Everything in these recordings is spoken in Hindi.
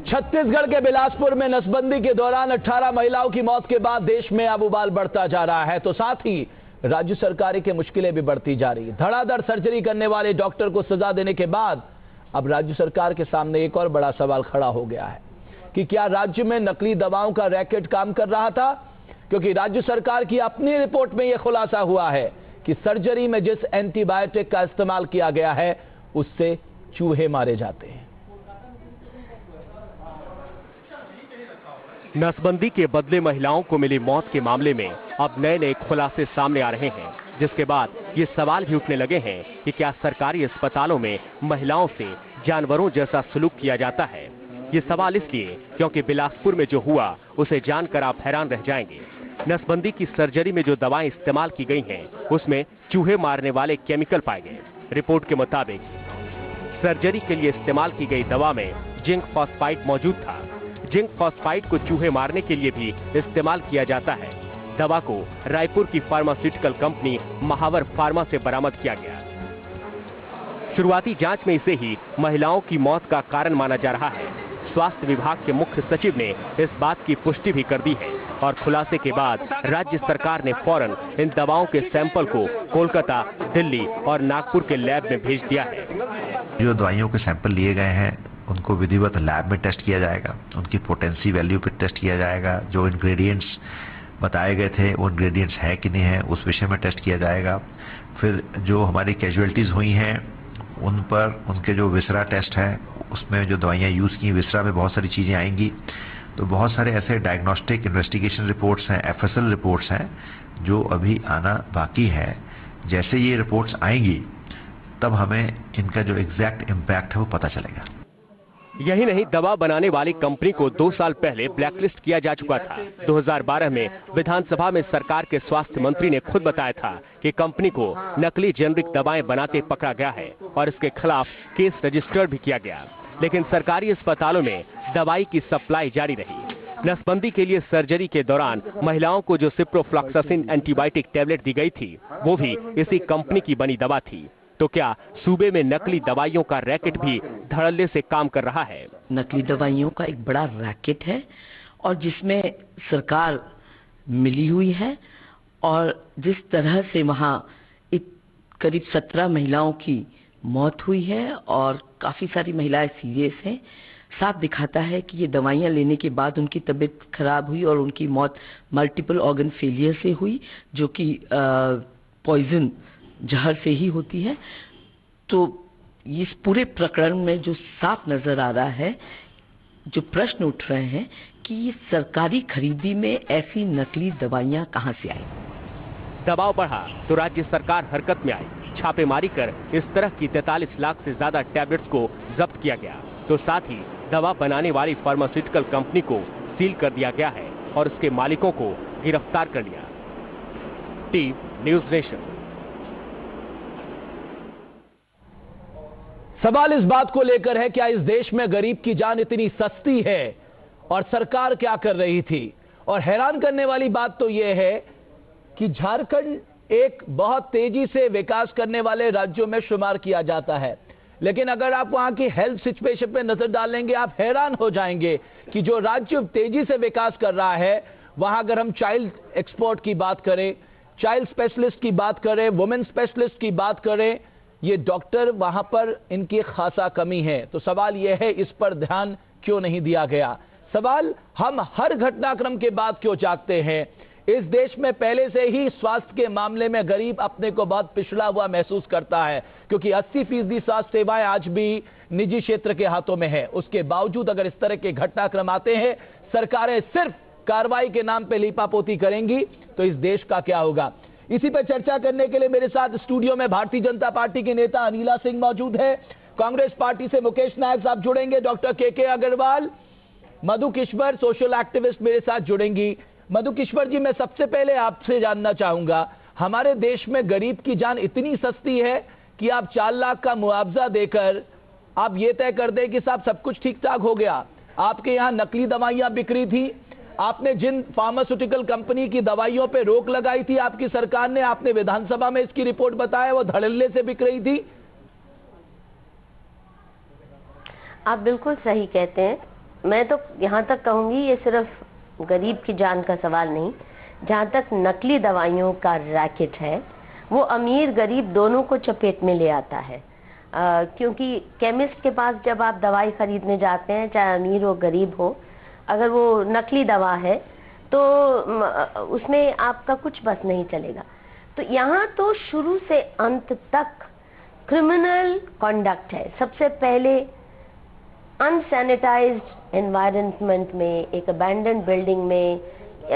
छत्तीसगढ़ के बिलासपुर में नसबंदी के दौरान 18 महिलाओं की मौत के बाद देश में अब उबाल बढ़ता जा रहा है, तो साथ ही राज्य सरकार की मुश्किलें भी बढ़ती जा रही है। धड़ाधड़ सर्जरी करने वाले डॉक्टर को सजा देने के बाद अब राज्य सरकार के सामने एक और बड़ा सवाल खड़ा हो गया है कि क्या राज्य में नकली दवाओं का रैकेट काम कर रहा था, क्योंकि राज्य सरकार की अपनी रिपोर्ट में यह खुलासा हुआ है कि सर्जरी में जिस एंटीबायोटिक का इस्तेमाल किया गया है उससे चूहे मारे जाते हैं। नसबंदी के बदले महिलाओं को मिली मौत के मामले में अब नए नए खुलासे सामने आ रहे हैं, जिसके बाद ये सवाल भी उठने लगे हैं कि क्या सरकारी अस्पतालों में महिलाओं से जानवरों जैसा सलूक किया जाता है। ये सवाल इसलिए क्योंकि बिलासपुर में जो हुआ उसे जानकर आप हैरान रह जाएंगे। नसबंदी की सर्जरी में जो दवाएं इस्तेमाल की गई हैं उसमें चूहे मारने वाले केमिकल पाए गए। रिपोर्ट के मुताबिक सर्जरी के लिए इस्तेमाल की गई दवा में जिंक फॉस्फाइड मौजूद था। जिंक फॉस्फाइड को चूहे मारने के लिए भी इस्तेमाल किया जाता है। दवा को रायपुर की फार्मास्यूटिकल कंपनी महावर फार्मा से बरामद किया गया। शुरुआती जांच में इसे ही महिलाओं की मौत का कारण माना जा रहा है। स्वास्थ्य विभाग के मुख्य सचिव ने इस बात की पुष्टि भी कर दी है और खुलासे के बाद राज्य सरकार ने फौरन इन दवाओं के सैंपल को कोलकाता, दिल्ली और नागपुर के लैब में भेज दिया है। जो दवाइयों के सैंपल लिए गए हैं उनको विधिवत लैब में टेस्ट किया जाएगा, उनकी पोटेंसी वैल्यू पे टेस्ट किया जाएगा। जो इंग्रेडिएंट्स बताए गए थे वो इंग्रेडिएंट्स है कि नहीं है उस विषय में टेस्ट किया जाएगा। फिर जो हमारी कैजुअलिटीज हुई हैं उन पर उनके जो विसरा टेस्ट है उसमें जो दवाइयाँ यूज़ की विसरा में बहुत सारी चीज़ें आएंगी। तो बहुत सारे ऐसे डायग्नोस्टिक इन्वेस्टिगेशन रिपोर्ट्स हैं, FSL रिपोर्ट्स हैं जो अभी आना बाकी है। जैसे ये रिपोर्ट्स आएंगी तब हमें इनका जो एग्जैक्ट इम्पैक्ट है वो पता चलेगा। यही नहीं, दवा बनाने वाली कंपनी को 2 साल पहले ब्लैकलिस्ट किया जा चुका था। 2012 में विधानसभा में सरकार के स्वास्थ्य मंत्री ने खुद बताया था कि कंपनी को नकली जेनरिक दवाएं बनाते पकड़ा गया है और इसके खिलाफ केस रजिस्टर्ड भी किया गया। लेकिन सरकारी अस्पतालों में दवाई की सप्लाई जारी रही। नसबंदी के लिए सर्जरी के दौरान महिलाओं को जो सिप्रोफ्लॉक्सासिन एंटीबायोटिक टैबलेट दी गई थी वो भी इसी कंपनी की बनी दवा थी। तो क्या सूबे में नकली दवाइयों का रैकेट भी धड़ल्ले से काम कर रहा है? नकली दवाइयों का एक बड़ा रैकेट है और जिसमें सरकार मिली हुई है और जिस तरह से वहाँ करीब 17 महिलाओं की मौत हुई है और काफ़ी सारी महिलाएं सीरियस हैं, साफ दिखाता है कि ये दवाइयाँ लेने के बाद उनकी तबीयत खराब हुई और उनकी मौत मल्टीपल ऑर्गन फेलियर से हुई, जो कि पॉइजन जहर से ही होती है। तो इस पूरे प्रकरण में जो साफ नजर आ रहा है, जो प्रश्न उठ रहे हैं कि ये सरकारी खरीदी में ऐसी नकली दवाइयां कहां से आई। दबाव बढ़ा तो राज्य सरकार हरकत में आई। छापेमारी कर इस तरह की 43 लाख से ज्यादा टैबलेट्स को जब्त किया गया। तो साथ ही दवा बनाने वाली फार्मास्यूटिकल कंपनी को सील कर दिया गया है और उसके मालिकों को गिरफ्तार कर लिया। TV news nation. सवाल इस बात को लेकर है, क्या इस देश में गरीब की जान इतनी सस्ती है और सरकार क्या कर रही थी। और हैरान करने वाली बात तो यह है कि झारखंड एक बहुत तेजी से विकास करने वाले राज्यों में शुमार किया जाता है, लेकिन अगर आप वहां की हेल्थ सिचुएशन पे नजर डालेंगे आप हैरान हो जाएंगे कि जो राज्य तेजी से विकास कर रहा है वहां अगर हम चाइल्ड एक्सपोर्ट की बात करें, चाइल्ड स्पेशलिस्ट की बात करें, वुमेन स्पेशलिस्ट की बात करें, ये डॉक्टर वहां पर इनकी खासा कमी है। तो सवाल यह है इस पर ध्यान क्यों नहीं दिया गया। सवाल हम हर घटनाक्रम के बाद क्यों जागते हैं। इस देश में पहले से ही स्वास्थ्य के मामले में गरीब अपने को बहुत पिछड़ा हुआ महसूस करता है, क्योंकि 80% स्वास्थ्य सेवाएं आज भी निजी क्षेत्र के हाथों में है। उसके बावजूद अगर इस तरह के घटनाक्रम आते हैं, सरकारें सिर्फ कार्रवाई के नाम पे लीपापोती करेंगी तो इस देश का क्या होगा। इसी पर चर्चा करने के लिए मेरे साथ स्टूडियो में भारतीय जनता पार्टी के नेता अनिला सिंह मौजूद है, कांग्रेस पार्टी से मुकेश नायक साहब जुड़ेंगे, डॉक्टर के अग्रवाल, मधु किश्वर सोशल एक्टिविस्ट मेरे साथ जुड़ेंगी। मधु किश्वर जी, मैं सबसे पहले आपसे जानना चाहूंगा, हमारे देश में गरीब की जान इतनी सस्ती है कि आप 4 लाख का मुआवजा देकर आप ये तय कर दें कि साहब सब कुछ ठीक ठाक हो गया। आपके यहाँ नकली दवाइयां बिक रही थी, आपने जिन फार्मास्यूटिकल कंपनी की दवाइयों पे रोक लगाई थी आपकी सरकार ने, आपने विधानसभा में इसकी रिपोर्ट बताया वो धड़ल्ले से बिक रही थी। आप बिल्कुल सही कहते हैं। मैं तो यहाँ तक कहूँगी, ये सिर्फ गरीब की जान का सवाल नहीं, जहाँ तक नकली दवाइयों का रैकेट है वो अमीर गरीब दोनों को चपेट में ले आता है। क्योंकि केमिस्ट के पास जब आप दवाई खरीदने जाते हैं, चाहे अमीर हो गरीब हो, अगर वो नकली दवा है तो उसमें आपका कुछ बस नहीं चलेगा। तो यहाँ तो शुरू से अंत तक क्रिमिनल कॉन्डक्ट है। सबसे पहले अनसैनिटाइज्ड एनवायरनमेंट में, एक अबैंडन बिल्डिंग में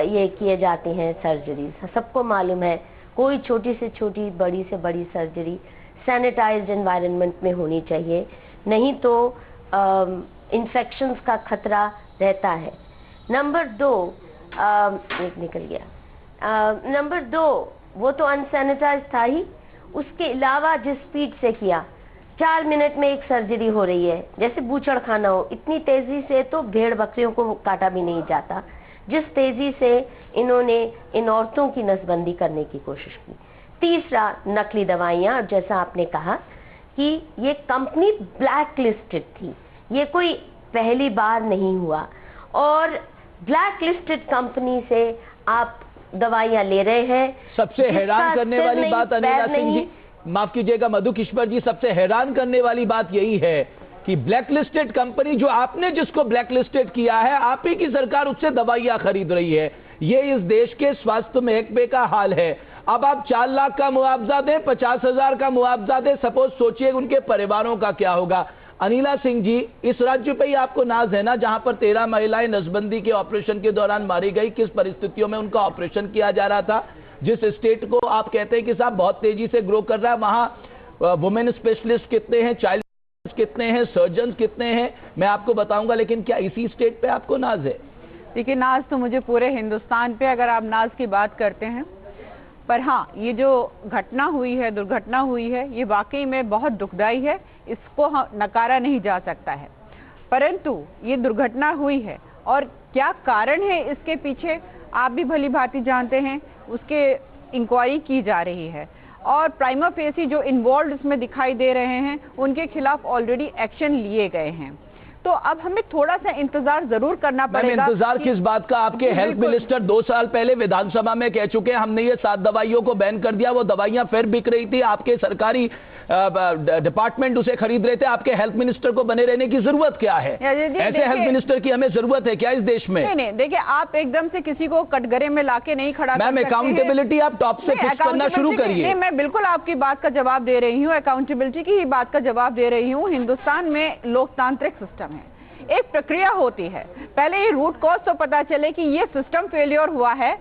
ये किए जाते हैं सर्जरीज। सबको मालूम है कोई छोटी से छोटी, बड़ी से बड़ी सर्जरी सैनिटाइज्ड एनवायरनमेंट में होनी चाहिए, नहीं तो इन्फेक्शंस का खतरा रहता है। नंबर 2, एक निकल गया। नंबर 2, वो तो अनसैनिटाइज था ही, उसके अलावा जिस स्पीड से किया, 4 मिनट में एक सर्जरी हो रही है, जैसे बूचड़ खाना हो। इतनी तेजी से तो भेड़ बकरियों को काटा भी नहीं जाता, जिस तेजी से इन्होंने इन औरतों की नसबंदी करने की कोशिश की। तीसरा, नकली दवाइयाँ, जैसा आपने कहा कि ये कंपनी ब्लैक लिस्टेड थी, ये कोई पहली बार नहीं हुआ, और ब्लैक लिस्टेड कंपनी से आप दवाइयाँ ले रहे हैं। सबसे हैरान करने वाली बात अनिला सिंह जी, माफ कीजिएगा मधुकिश्वर जी, सबसे हैरान करने वाली बात यही है कि ब्लैकलिस्टेड कंपनी, जो आपने जिसको ब्लैकलिस्टेड किया है, आप ही की सरकार उससे दवाइयां खरीद रही है। ये इस देश के स्वास्थ्य महकमे का हाल है। अब आप 4 लाख का मुआवजा दें, 50,000 का मुआवजा दें, सपोज सोचिए उनके परिवारों का क्या होगा। अनिला सिंह जी, इस राज्य पे ही आपको नाज है ना, जहां पर 13 महिलाएं नसबंदी के ऑपरेशन के दौरान मारी गई, किस परिस्थितियों में उनका ऑपरेशन किया जा रहा था। जिस स्टेट को आप कहते हैं कि साहब बहुत तेजी से ग्रो कर रहा है, वहां वुमेन स्पेशलिस्ट कितने हैं, चाइल्ड कितने हैं, सर्जन कितने हैं, मैं आपको बताऊंगा। लेकिन क्या इसी स्टेट पे आपको नाज है? देखिए, नाज तो मुझे पूरे हिंदुस्तान पे, अगर आप नाज की बात करते हैं, पर हाँ, ये जो घटना हुई है, दुर्घटना हुई है, ये वाकई में बहुत दुखदाई है, इसको नकारा नहीं जा सकता है। परंतु ये दुर्घटना हुई है और क्या कारण है इसके पीछे, आप भी भली भांति जानते हैं, उसके इंक्वायरी की जा रही है और प्राइमा फेसी जो इन्वॉल्व इसमें दिखाई दे रहे हैं, उनके खिलाफ ऑलरेडी एक्शन लिए गए हैं। तो अब हमें थोड़ा सा इंतजार जरूर करना पड़ेगा। इंतजार किस बात का? आपके हेल्थ मिनिस्टर 2 साल पहले विधानसभा में कह चुके हैं, हमने ये 7 दवाइयों को बैन कर दिया। वो दवाइयां फिर बिक रही थी, आपके सरकारी डिपार्टमेंट उसे खरीद रहे थे। आपके हेल्थ मिनिस्टर को बने रहने की जरूरत क्या है? ऐसे हेल्थ मिनिस्टर की हमें जरूरत है क्या इस देश में? नहीं, देखिए, आप एकदम से किसी को कटघरे में लाके नहीं खड़ा कर सकते। मैम, अकाउंटेबिलिटी आप टॉप से फिक्स करना शुरू करिए। मैं बिल्कुल आपकी बात का जवाब दे रही हूँ, अकाउंटेबिलिटी की ही बात का जवाब दे रही हूँ। हिंदुस्तान में लोकतांत्रिक सिस्टम है, एक प्रक्रिया होती है, पहले ये रूट कॉज तो पता चले कि ये सिस्टम फेलियर हुआ है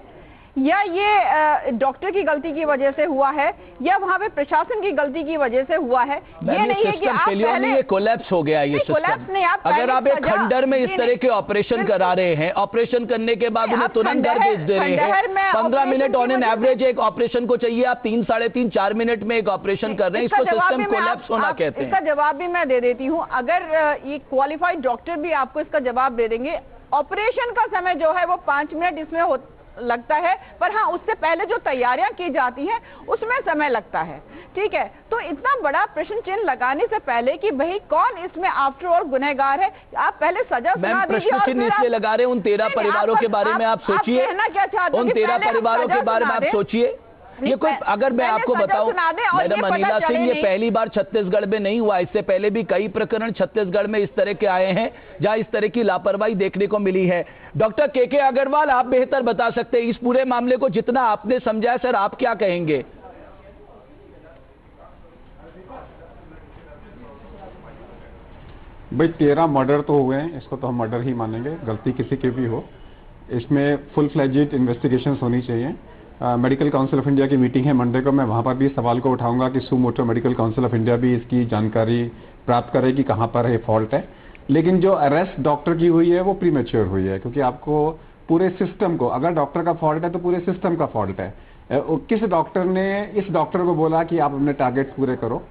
या ये डॉक्टर की गलती की वजह से हुआ है या वहां पे प्रशासन की गलती की वजह से हुआ है। ये नहीं है कि आप पहले ये कोलैप्स हो गया, ये सिस्टम नहीं। अगर आप एक खंडर में इस तरह के ऑपरेशन करा रहे हैं, ऑपरेशन करने के बाद उन्हें तुरंत घर भेज दे रहे हैं, 15 मिनट ऑन एन एवरेज एक ऑपरेशन को चाहिए, आप 3, साढ़े 3, 4 मिनट में एक ऑपरेशन कर रहे हैं, इसको सिस्टम कोलैप्स होना कहते हैं। इसका जवाब भी मैं दे देती हूँ, अगर ये क्वालिफाइड डॉक्टर भी आपको इसका जवाब दे देंगे। ऑपरेशन का समय जो है वो 5 मिनट इसमें लगता है, पर हाँ, उससे पहले जो तैयारियां की जाती हैं उसमें समय लगता है। ठीक है, तो इतना बड़ा प्रश्न चिन्ह लगाने से पहले कि भाई कौन इसमें आफ्टर ऑल गुनहगार है, आप पहले सजा सुना दीजिए। प्रश्न चिन्ह इसलिए लगा रहे हैं, उन 13 परिवारों के बारे में आप सोचिए, उन 13 परिवारों के बारे में आप सोचिए। ये कोई, अगर मैं आपको बताऊं मैडम अनिला सिंह, ये पहली बार छत्तीसगढ़ में नहीं हुआ, इससे पहले भी कई प्रकरण छत्तीसगढ़ में इस तरह के आए हैं जहां इस तरह की लापरवाही देखने को मिली है। डॉक्टर के अग्रवाल, आप बेहतर बता सकते हैं इस पूरे मामले को, जितना आपने समझा है, सर आप क्या कहेंगे? भाई 13 मर्डर तो हुए हैं, इसको तो हम मर्डर ही मानेंगे, गलती किसी की भी हो। इसमें फुल फ्लेजेड इन्वेस्टिगेशन होनी चाहिए। मेडिकल काउंसिल ऑफ इंडिया की मीटिंग है मंडे को, मैं वहां पर भी इस सवाल को उठाऊंगा कि suo motu medical council of India भी इसकी जानकारी प्राप्त करे कि कहां पर ये फॉल्ट है। लेकिन जो अरेस्ट डॉक्टर की हुई है वो प्रीमेच्योर हुई है, क्योंकि आपको पूरे सिस्टम को, अगर डॉक्टर का फॉल्ट है तो पूरे सिस्टम का फॉल्ट है। किस डॉक्टर ने इस डॉक्टर को बोला कि आप अपने टारगेट पूरे करो?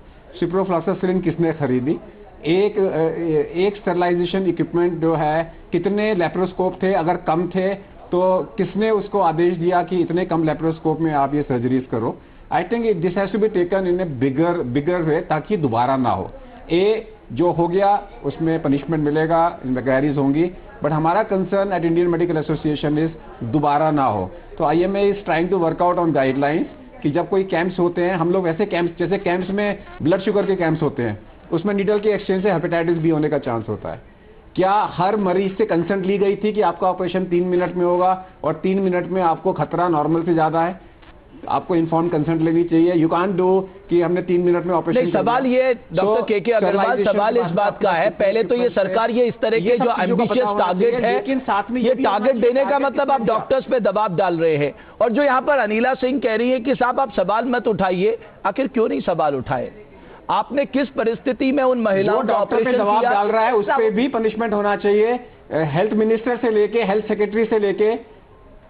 सिप्रोफ्लॉक्सासिलिन किसने खरीदी? एक स्टेरिलाइजेशन इक्विपमेंट जो है, कितने लेप्रोस्कोप थे? अगर कम थे तो किसने उसको आदेश दिया कि इतने कम लेप्रोस्कोप में आप ये सर्जरीज करो? I think this has to be taken in a bigger way, ताकि दोबारा ना हो। जो हो गया उसमें पनिशमेंट मिलेगा, इंक्वायरीज होंगी, बट हमारा concern at Indian Medical Association is दोबारा ना हो। तो IMA is trying to work out on guidelines कि जब कोई कैंप्स होते हैं, हम लोग ऐसे कैंप्स, जैसे कैंप्स में ब्लड शुगर के कैंप्स होते हैं, उसमें नीडल के एक्सचेंज से हेपेटाइटिस बी होने का चांस होता है। क्या हर मरीज से कंसेंट ली गई थी कि आपका ऑपरेशन 3 मिनट में होगा और 3 मिनट में आपको खतरा नॉर्मल से ज्यादा है? आपको इन्फॉर्म कंसेंट लेनी चाहिए। यू कांट डू कि हमने 3 मिनट में ऑपरेशन। नहीं, सवाल ये डॉक्टर के अग्रवाल, सवाल इस बात का है, पहले तो ये सरकार ये इस तरह के जो एम्बिशियस टारगेट है, लेकिन साथ में ये टारगेट देने का मतलब आप डॉक्टर्स पे दबाव डाल रहे हैं। और जो यहाँ पर अनिला सिंह कह रही है कि साहब आप सवाल मत उठाइए, आखिर क्यों नहीं सवाल उठाए? आपने किस परिस्थिति में उन महिलाओं का डॉक्टर पे दबाव डाल रहा है उस पर भी पनिशमेंट होना चाहिए। हेल्थ मिनिस्टर से लेके हेल्थ सेक्रेटरी से लेके,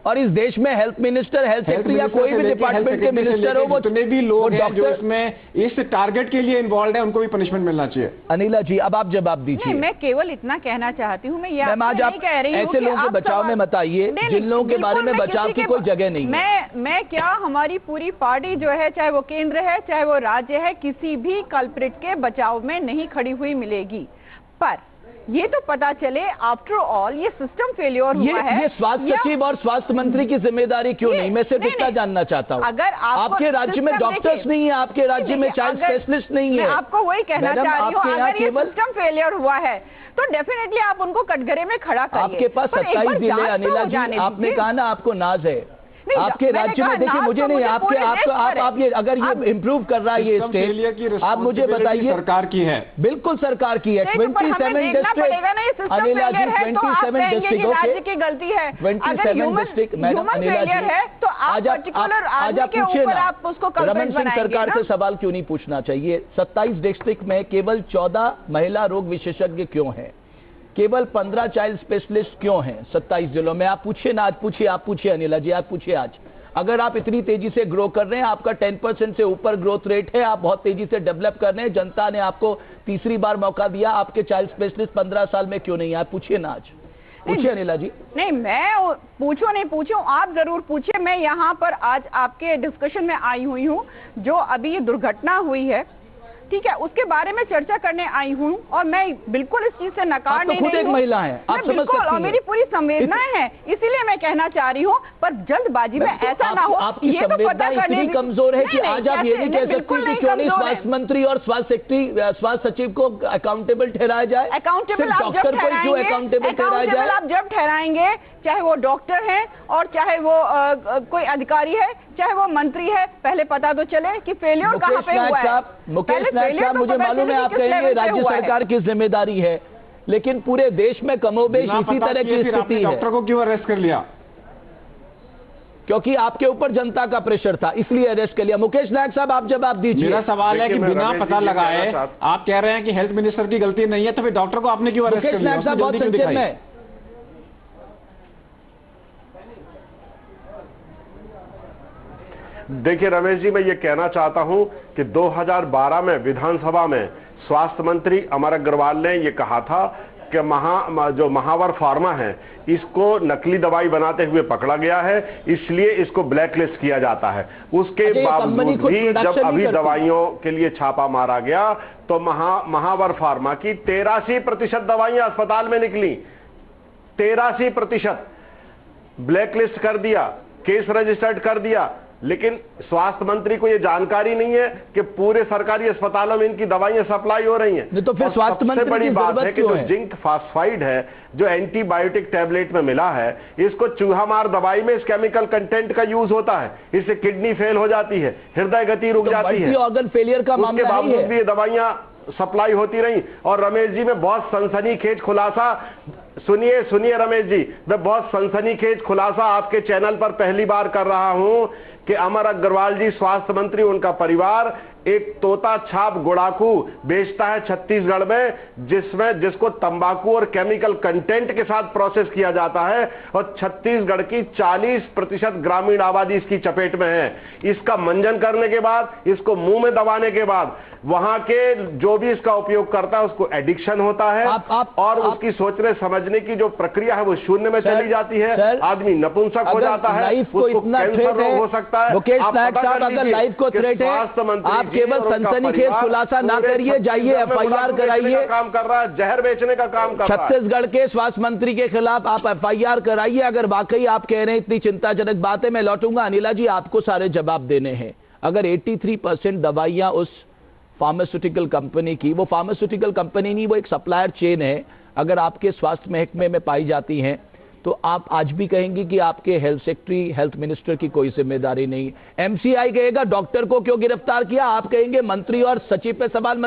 और इस देश में हेल्थ मिनिस्टर, हेल्थ सेक्रेटरी या कोई भी डिपार्टमेंट के मिनिस्टर हो, वो जितने भी लोग हैं जो इसमें इस टारगेट के लिए इन्वॉल्व है, उनको भी पनिशमेंट मिलना चाहिए। अनिला जी, अब आप जवाब दीजिए। मैं केवल इतना कहना चाहती हूँ, मैं ये आज आप ऐसे लोगों के बचाव में मत आइए जिन लोगों के बारे में बचाव की कोई जगह नहीं है। मैं क्या, हमारी पूरी पार्टी जो है, चाहे वो केंद्र है चाहे वो राज्य है, किसी भी कल्प्रिट के बचाव में नहीं खड़ी हुई मिलेगी। पर ये तो पता चले आफ्टर ऑल ये सिस्टम फेलियर हुआ है। ये स्वास्थ्य सचिव और स्वास्थ्य मंत्री की जिम्मेदारी क्यों नहीं? मैं सिर्फ इतना जानना चाहता हूँ। अगर आपके राज्य में डॉक्टर्स नहीं है, आपके राज्य में चाइल्ड स्पेशलिस्ट नहीं है, मैं आपको वही कहना चाह रही हूँ, अगर ये सिस्टम फेलियर हुआ है तो डेफिनेटली आप उनको कटघरे में खड़ा करिए। आपके पास 27 जिले, अनिला जी, आपने कहा ना आपको नाज है आपके राज्य में। देखिए, मुझे नहीं, आप ये अगर ये इम्प्रूव कर रहा है ये स्टेट, आप मुझे बताइए। सरकार की है, बिल्कुल सरकार की है। 27 डिस्ट्रिक्ट, अनिला जी, 27 डिस्ट्रिक्ट, राज्य की गलती है। 27 डिस्ट्रिक्ट, मैडम अनिला जी, तो आज आप पूछिए ना, रमन सिंह सरकार से सवाल क्यों नहीं पूछना चाहिए? 27 डिस्ट्रिक्ट में केवल 14 महिला रोग विशेषज्ञ क्यों हैं? केवल 15 चाइल्ड स्पेशलिस्ट क्यों हैं 27 जिलों में? आप पूछिए ना, आज पूछिए, आप पूछिए अनिला जी, आप पूछिए आज। अगर आप इतनी तेजी से ग्रो कर रहे हैं, आपका 10% से ऊपर ग्रोथ रेट है, आप बहुत तेजी से डेवलप कर रहे हैं, जनता ने आपको तीसरी बार मौका दिया, आपके चाइल्ड स्पेशलिस्ट 15 साल में क्यों नहीं? आप पूछिए ना आज, पूछिए अनिला जी। नहीं, मैं नहीं पूछूं, आप जरूर पूछिए। मैं यहाँ पर आज आपके डिस्कशन में आई हुई हूँ। जो अभी ये दुर्घटना हुई है, ठीक है, उसके बारे में चर्चा करने आई हूँ और मैं बिल्कुल इस चीज से नकार नहीं रही हूँ। खुद एक महिला है, आप समझ सकती हैं। और मेरी पूरी संवेदनाएं हैं, इसीलिए मैं कहना चाह रही हूँ, पर जल्दबाजी में ऐसा ना हो। आपकी संवेदना इतनी कमजोर है कि आज आप ये नहीं कह सकती कि क्यों नहीं स्वास्थ्य मंत्री और स्वास्थ्य सचिव को अकाउंटेबल ठहराया जाए? अकाउंटेबल आप जब ठहराएंगे, चाहे वो डॉक्टर हैं और चाहे वो कोई अधिकारी है, चाहे वो मंत्री है, पहले पता तो चले कि फेलियर कहाँ पे हुआ है। मुकेश नायक साहब, मुझे मालूम है आप कहेंगे राज्य सरकार की जिम्मेदारी है, लेकिन पूरे देश में कमोबेश इसी तरह की स्थिति है। डॉक्टर को क्यों अरेस्ट कर लिया? क्योंकि आपके ऊपर जनता का प्रेशर था, इसलिए अरेस्ट कर लिया। मुकेश नायक साहब, आप जवाब दीजिए। मेरा सवाल है कि बिना पता लगाए आप कह रहे हैं कि हेल्थ मिनिस्टर की गलती नहीं है, तो फिर डॉक्टर को आपने क्यों अरेस्ट कर लिया? मुकेश नायक साहब, बहुत संक्षेप में। देखिए रमेश जी, मैं ये कहना चाहता हूं कि 2012 में विधानसभा में स्वास्थ्य मंत्री अमर अग्रवाल ने ये कहा था कि जो महावर फार्मा है, इसको नकली दवाई बनाते हुए पकड़ा गया है, इसलिए इसको ब्लैकलिस्ट किया जाता है। उसके बावजूद भी जब अभी दवाइयों के लिए छापा मारा गया तो महावर फार्मा की 83% दवाइयां अस्पताल में निकली। 83% ब्लैकलिस्ट कर दिया, केस रजिस्टर्ड कर दिया। लेकिन स्वास्थ्य मंत्री को यह जानकारी नहीं है कि पूरे सरकारी अस्पतालों में इनकी दवाइयां सप्लाई हो रही हैं। तो फिर स्वास्थ्य मंत्री सबसे बड़ी बात है कि जो जिंक फास्फाइड है, जो एंटीबायोटिक टैबलेट में मिला है, इसको चूहा मार दवाई में इस केमिकल कंटेंट का यूज होता है। इससे किडनी फेल हो जाती है, हृदय गति रुक जाती है, ऑर्गन फेलियर का मामला है। उसके बावजूद भी ये दवाइयां सप्लाई होती रही। और रमेश जी, मैं बहुत सनसनीखेज खुलासा, सुनिए रमेश जी, मैं बहुत सनसनीखेज खुलासा आपके चैनल पर पहली बार कर रहा हूं कि अमर अग्रवाल जी स्वास्थ्य मंत्री, उनका परिवार एक तोता छाप गुड़ाकू बेचता है छत्तीसगढ़ में, जिसको तंबाकू और केमिकल कंटेंट के साथ प्रोसेस किया जाता है, और छत्तीसगढ़ की 40% ग्रामीण आबादी इसकी चपेट में है। इसका मंजन करने के बाद, इसको मुंह में दबाने के बाद वहां के जो भी इसका उपयोग करता है उसको एडिक्शन होता है और उसकी सोचने समझने की जो प्रक्रिया है वो शून्य में चली जाती है, आदमी नपुंसक हो जाता है, उसको कैंसर रोग हो सकता है। अगर लाइफ को थ्रेट है, आप केवल सनसनीखेज खुलासा ना करिए, जाइए एफआईआर कराइए। काम कर रहा है, जहर बेचने का काम कर रहा है। छत्तीसगढ़ के स्वास्थ्य मंत्री के खिलाफ आप एफआईआर कराइए। अगर वाकई आप कह रहे हैं इतनी चिंताजनक बात है, मैं लौटूंगा अनिला जी, आपको सारे जवाब देने हैं। अगर 83% दवाइयां उस फार्मास्यूटिकल कंपनी की, वो फार्मास्यूटिकल कंपनी नहीं, वो एक सप्लायर चेन है, अगर आपके स्वास्थ्य महकमे में पाई जाती हैं तो आप आज भी कहेंगे कि आपके हेल्थ सेक्रेटरी, हेल्थ मिनिस्टर की कोई जिम्मेदारी नहीं। एमसीआई कहेगा डॉक्टर को क्यों गिरफ्तार किया, आप कहेंगे मंत्री और सचिव पे सवाल